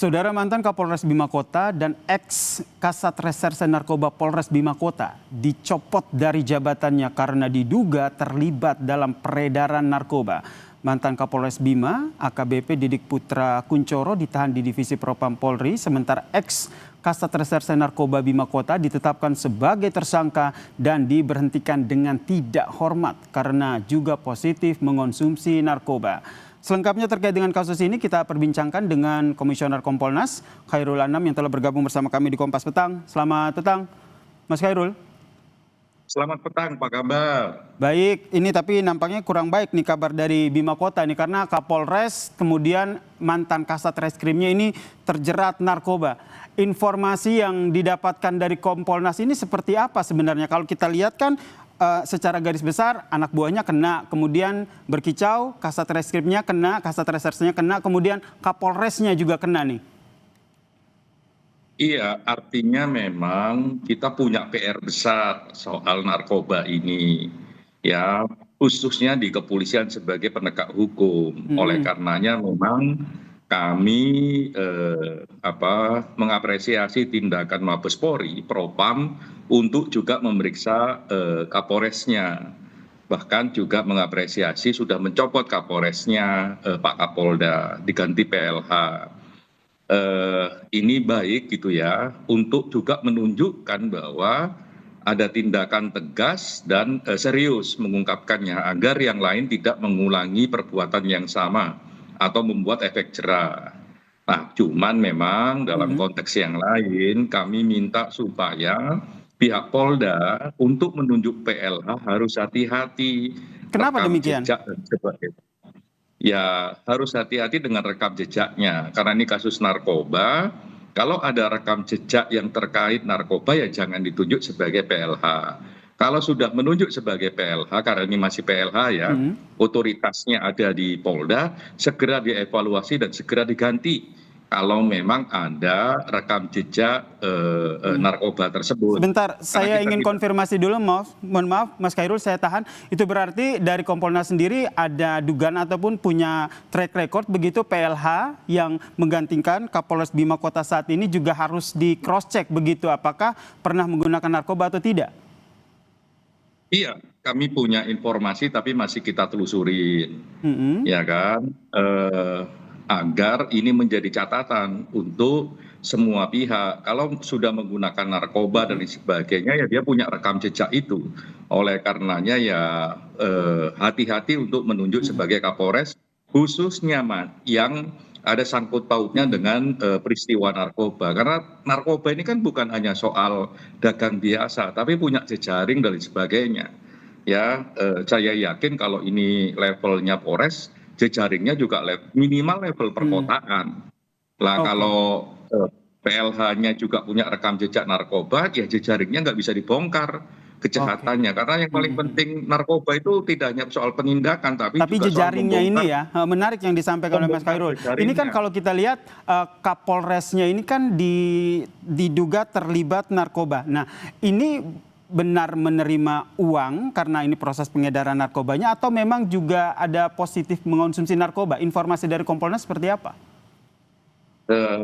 Saudara mantan Kapolres Bima Kota dan ex Kasat Reserse Narkoba Polres Bima Kota dicopot dari jabatannya karena diduga terlibat dalam peredaran narkoba. Mantan Kapolres Bima, AKBP Didik Putra Kuncoro ditahan di Divisi Propam Polri, sementara ex Kasat Reserse Narkoba Bima Kota ditetapkan sebagai tersangka dan diberhentikan dengan tidak hormat karena juga positif mengonsumsi narkoba. Selengkapnya terkait dengan kasus ini kita perbincangkan dengan Komisioner Kompolnas Khairul Anam yang telah bergabung bersama kami di Kompas Petang. Selamat petang, Mas Khairul. Selamat petang, apa kabar? Baik, ini tapi nampaknya kurang baik nih kabar dari Bima Kota nih karena Kapolres kemudian mantan Kasat Reskrimnya ini terjerat narkoba. Informasi yang didapatkan dari Kompolnas ini seperti apa sebenarnya? Kalau kita lihat kan secara garis besar anak buahnya kena, kemudian berkicau, Kasat Reskrimnya kena, Kasat Resersenya kena, kemudian Kapolresnya juga kena nih. Iya, artinya memang kita punya PR besar soal narkoba ini, ya khususnya di kepolisian sebagai penegak hukum. Oleh karenanya memang kami mengapresiasi tindakan Mabes Polri, Propam untuk juga memeriksa Kapolresnya. Bahkan juga mengapresiasi sudah mencopot Kapolresnya Pak Kapolda diganti PLH. Ini baik gitu ya untuk juga menunjukkan bahwa ada tindakan tegas dan serius mengungkapkannya agar yang lain tidak mengulangi perbuatan yang sama atau membuat efek jera. Nah, cuman memang dalam konteks yang lain kami minta supaya pihak Polda untuk menunjuk PLH harus hati-hati. Kenapa demikian? Jejak dan sebagainya. Ya harus hati-hati dengan rekam jejaknya karena ini kasus narkoba. Kalau ada rekam jejak yang terkait narkoba ya jangan ditunjuk sebagai PLH. Kalau sudah menunjuk sebagai PLH, karena ini masih PLH ya, otoritasnya ada di Polda, segera dievaluasi dan segera diganti kalau memang ada rekam jejak narkoba tersebut. Sebentar, saya ingin konfirmasi dulu, mohon maaf Mas Khairul, saya tahan. Itu berarti dari Kompolnas sendiri ada dugaan ataupun punya track record begitu PLH yang menggantikan Kapolres Bima Kota saat ini juga harus di cross check begitu, apakah pernah menggunakan narkoba atau tidak? Iya, kami punya informasi tapi masih kita telusurin, ya kan, agar ini menjadi catatan untuk semua pihak. Kalau sudah menggunakan narkoba dan sebagainya, ya dia punya rekam jejak itu. Oleh karenanya ya hati-hati untuk menunjuk sebagai Kapolres, khususnya yang ada sangkut pautnya dengan peristiwa narkoba. Karena narkoba ini kan bukan hanya soal dagang biasa, tapi punya jejaring dan sebagainya. Ya, saya yakin kalau ini levelnya Polres, jejaringnya juga minimal level perkotaan. Lah kalau PLH-nya juga punya rekam jejak narkoba, ya jejaringnya nggak bisa dibongkar kejahatannya. Karena yang paling penting narkoba itu tidak hanya soal penindakan, tapi juga jejaringnya soal ini ya, menarik yang disampaikan oleh Mas Khairul. Ini kan kalau kita lihat Kapolresnya ini kan diduga terlibat narkoba. Nah, ini benar menerima uang karena ini proses pengedaran narkobanya atau memang juga ada positif mengonsumsi narkoba? Informasi dari Kompolnas seperti apa?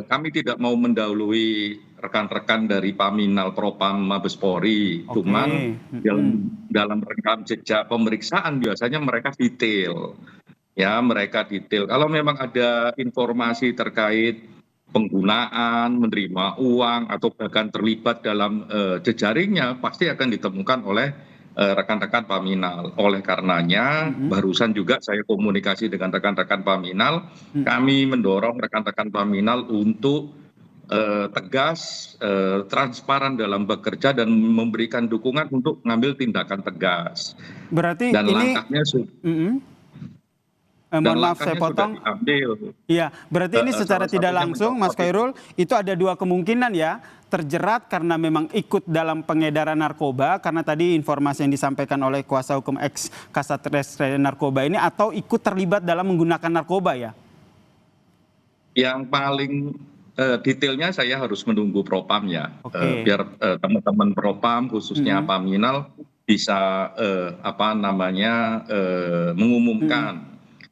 Kami tidak mau mendahului rekan-rekan dari Paminal Propam Mabes Polri, cuman dalam rekam jejak pemeriksaan biasanya mereka detail. Ya, mereka detail. Kalau memang ada informasi terkait penggunaan, menerima uang, atau bahkan terlibat dalam jejaringnya, pasti akan ditemukan oleh rekan-rekan Paminal. Oleh karenanya, barusan juga saya komunikasi dengan rekan-rekan Paminal, kami mendorong rekan-rekan Paminal untuk tegas, transparan dalam bekerja dan memberikan dukungan untuk mengambil tindakan tegas. Berarti dan ini langkahnya mohon maaf saya potong. Iya, berarti ini secara tidak langsung Mas Khairul itu ada dua kemungkinan ya, terjerat karena memang ikut dalam pengedaran narkoba karena tadi informasi yang disampaikan oleh kuasa hukum ex Kasat Reskrim Narkoba ini, atau ikut terlibat dalam menggunakan narkoba ya. Yang paling detailnya saya harus menunggu Propam ya, biar teman-teman Propam khususnya Paminal bisa mengumumkan.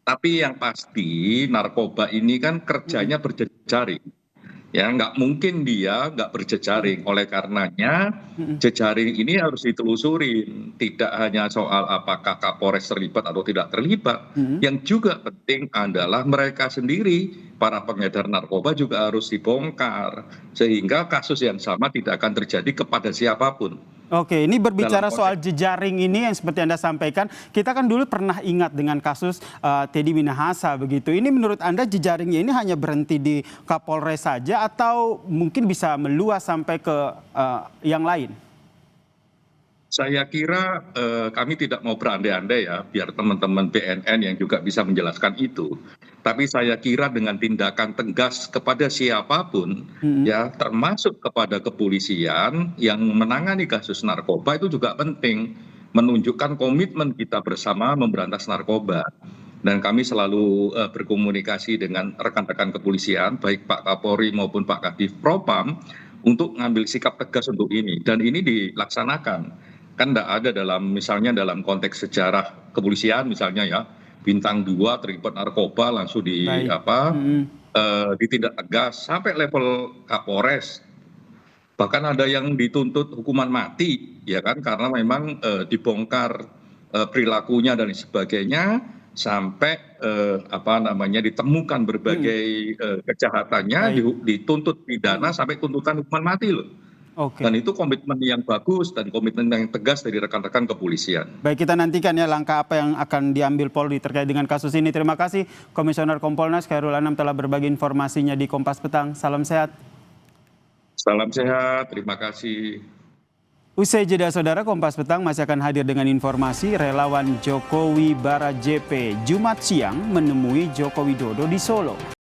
Tapi yang pasti narkoba ini kan kerjanya berjejaring. Ya, nggak mungkin dia nggak berjejaring. Oleh karenanya, jejaring ini harus ditelusurin. Tidak hanya soal apakah Kapolres terlibat atau tidak terlibat. Yang juga penting adalah mereka sendiri, para pengedar narkoba juga harus dibongkar. Sehingga kasus yang sama tidak akan terjadi kepada siapapun. Oke, ini berbicara Dalam soal konteks jejaring ini yang seperti Anda sampaikan, kita kan dulu pernah ingat dengan kasus Teddy Minahasa begitu. Ini menurut Anda jejaringnya ini hanya berhenti di Kapolres saja atau mungkin bisa meluas sampai ke yang lain? Saya kira kami tidak mau berandai-andai ya, biar teman-teman BNN yang juga bisa menjelaskan itu. Tapi saya kira dengan tindakan tegas kepada siapapun, ya termasuk kepada kepolisian yang menangani kasus narkoba itu juga penting. Menunjukkan komitmen kita bersama memberantas narkoba. Dan kami selalu berkomunikasi dengan rekan-rekan kepolisian, baik Pak Kapolri maupun Pak Kadif Propam, untuk mengambil sikap tegas untuk ini. Dan ini dilaksanakan. Kan tidak ada misalnya dalam konteks sejarah kepolisian misalnya ya, bintang 2 terlibat narkoba langsung ditindak tegas sampai level Kapolres. Bahkan ada yang dituntut hukuman mati ya kan, karena memang dibongkar perilakunya dan sebagainya, sampai ditemukan berbagai kejahatannya, dituntut pidana sampai tuntutan hukuman mati loh. Dan itu komitmen yang bagus dan komitmen yang tegas dari rekan-rekan kepolisian. Baik, kita nantikan ya langkah apa yang akan diambil Polri terkait dengan kasus ini. Terima kasih Komisioner Kompolnas Khairul Anam telah berbagi informasinya di Kompas Petang. Salam sehat. Salam sehat, terima kasih. Usai jeda saudara, Kompas Petang masih akan hadir dengan informasi relawan Jokowi Barat JP Jumat siang menemui Joko Widodo di Solo.